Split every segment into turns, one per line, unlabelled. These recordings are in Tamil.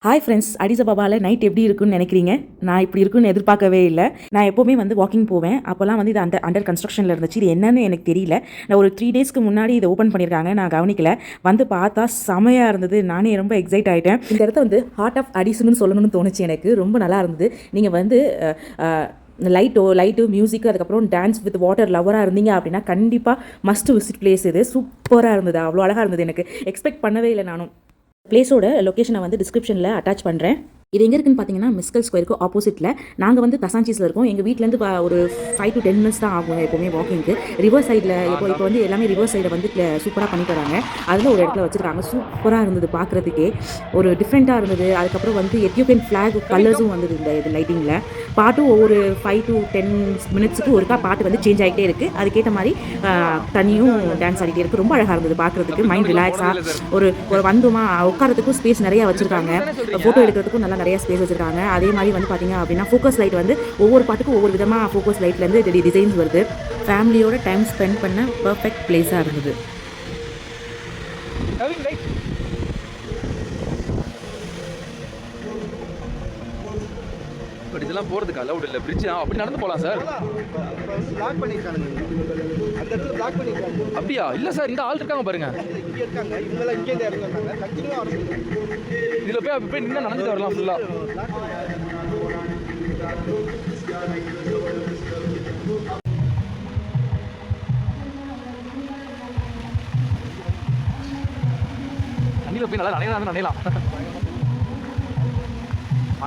ஹாய் ஃப்ரெண்ட்ஸ், அடிஸ் அபாபாவில் நைட் எப்படி இருக்குன்னு நினைக்கிறீங்க? நான் இப்படி இருக்குன்னு எதிர்பார்க்கவே இல்லை. நான் எப்போவுமே வாக்கிங் போவேன். அப்போல்லாம் இது அண்டர் கன்ஸ்ட்ரக்ஷனில் இருந்துச்சு. இது என்னன்னு எனக்கு தெரியல. நான் ஒரு 3 டேஸ்க்கு முன்னாடி இதை ஓப்பன் பண்ணியிருக்காங்க. நான் கவனிக்கல. பார்த்தா செமையாக இருந்தது. நானே ரொம்ப எக்ஸைட் ஆகிட்டேன். இந்த இடத்த ஹார்ட் ஆஃப் அடிஸ்னு சொல்லணும்னு தோணுச்சு எனக்கு. ரொம்ப நல்லா இருந்தது. நீங்கள் லைட்டு மியூசிக், அதுக்கப்புறம் டான்ஸ் வித் வாட்டர் லவராக இருந்தீங்க அப்படின்னா கண்டிப்பாக மஸ்ட் விசிட் பிளேஸ் இது. சூப்பராக இருந்தது. அவ்வளோ அழகாக இருந்தது. எனக்கு எக்ஸ்பெக்ட் பண்ணவே இல்லை. நானும் பிளேஸோட லொக்கேஷனை டிஸ்கிரிப்ஷனில் அட்டாச் பண்ணுறேன். இது எங்கே இருக்குன்னு பார்த்தீங்கன்னா மிஸ்கல் ஸ்கொயருக்கு ஆப்போசிட்டில். நாங்கள் தசாஞ்சிஸில் இருக்கோம். எங்கள் வீட்டிலேருந்து ஒரு 5 to 10 மினிட்ஸ் தான் ஆகும் எப்போவுமே வாக்கிங்க்கு. ரிவர் சைடில் இப்போ எல்லாமே ரிவர் சைடை சூப்பராக பண்ணிட்டு வராங்க. அதில் ஒரு இடத்துல வச்சுருக்காங்க. சூப்பராக இருந்தது பார்க்குறதுக்கே. ஒரு டிஃப்ரெண்ட்டாக இருந்தது. அதுக்கப்புறம் எத்தியோப்பியன் ஃப்ளாக் கலர்ஸும் வந்தது இது லைட்டிங்கில். பாட்டும் ஒவ்வொரு 5 to 10 மினிட்ஸுக்கு ஒருக்கா பாட்டு சேஞ்ச் ஆகிட்டே இருக்குது. அதுக்கேற்ற மாதிரி தண்ணியும் டான்ஸ் ஆகிட்டே இருக்குது. ரொம்ப அழகாக இருந்தது பார்க்குறதுக்கு. மைண்ட் ரிலாக்ஸாக ஒரு வந்தோமா உட்காரத்துக்கும் ஸ்பேஸ் நிறையா வச்சுருக்காங்க. ஃபோட்டோ எடுக்கிறதுக்கும் நல்லா நிறைய ஸ்பேஸ் வச்சுருக்காங்க. அதே மாதிரி பார்த்தீங்க அப்படின்னா ஃபோக்கஸ் லைட் ஒவ்வொரு பாட்டுக்கும் ஒவ்வொரு விதமாக ஃபோக்கஸ் லைட்லேருந்து டிசைன்ஸ் வருது. ஃபேமிலியோட டைம் ஸ்பெண்ட் பண்ண பர்ஃபெக்ட் பிளேஸாக இருந்தது.
இதெல்லாம் போறதுக்கு அலௌட் இல்ல. பிரிட்ஜ் அப்படி நடந்து போலாம் சார். பிளாக் பண்ணிருக்காங்க. அந்த இடத்துல பிளாக் பண்ணிருக்காங்க. அப்படியே இல்ல சார், இந்த ஆள் இருக்காங்க பாருங்க. இங்க இருக்காங்க. இவங்க எல்லாம் இங்கே இருக்காங்க. கண்டினியூவா வரணும். இதுல போய் நின்னு நடந்துட்டு வரலாம் ஃபுல்லா. தண்ணியில போய் நல்லா நனையலாம்.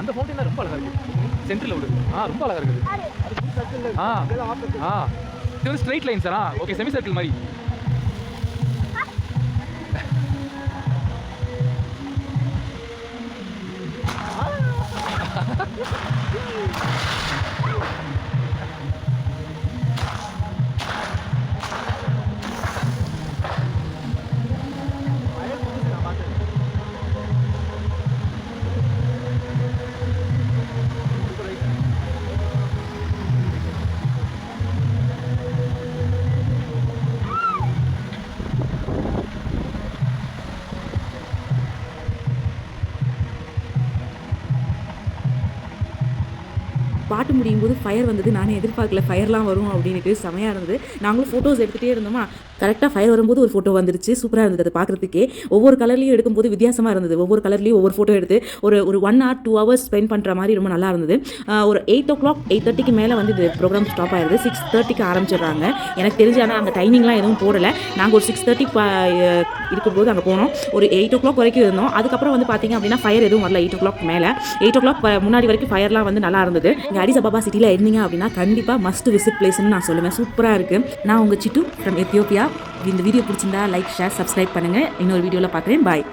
அந்த ஃபவுண்டைன் ரொம்ப அழகா இருக்கு. சென்டர்ல விடுது. ரொம்ப அழகா இருக்குது. இது straight line sir. Okay, semi circle மாதிரி.
பாட்டு முடியும் போது ஃபயர் வந்தது. நானே எதிர்பார்க்கல ஃபயர்லாம் வரும் அப்படின்ட்டு. செமையாக இருந்தது. நாங்களும் ஃபோட்டோஸ் எடுத்துகிட்டே இருந்தோமா, கரெக்டாக ஃபயர் வரும்போது ஒரு ஃபோட்டோ வந்துருச்சு. சூப்பராக இருந்தது. அது பார்க்குறதுக்கே ஒவ்வொரு கலர்லையும் எடுக்கும்போது வித்தியாசமாக இருந்தது. ஒவ்வொரு கலர்லேயும் ஒவ்வொரு ஃபோட்டோ எடுத்து ஒரு 1 hour 2 hours ஸ்பெண்ட் பண்ணுற மாதிரி ரொம்ப நல்லா இருந்தது. ஒரு 8 o'clock 8:30க்கு மேலே இது ப்ரோக்ராம் ஸ்டாப் ஆயிடுது. 6:30க்கு ஆரம்பிச்சிடுறாங்க. எனக்கு தெரிஞ்சு ஆனால் அந்த டைமிங்லாம் எதுவும் போடலை. நாங்கள் ஒரு 6:30 இருக்கும்போது அங்கே போனோம். ஒரு 8 o'clock வரைக்கும் இருந்தோம். அதுக்கப்புறம் பார்த்தீங்க அப்படின்னா ஃபயர் எதுவும் வரல. 8 o'clock மேலே 8 o'clock முன்னாடி வரைக்கும் ஃபயர்லாம் நல்லா இருந்தது. அடிஸ் அபாபா சிட்டியில் இருந்தீங்க அப்படின்னா கண்டிப்பாக மஸ்ட் விசிட் பிளேஸ்ன்னு நான் சொல்லுவேன். சூப்பராக இருக்குது. நான் உங்கள் சிட்டு ஃப்ரம் எத்தியோப்பியா. இந்த வீடியோ பிடிச்சிருந்தா லைக், ஷேர், சப்ஸ்கிரைப் பண்ணுங்கள். இன்னொரு வீடியோவில் பார்க்குறேன். பாய்.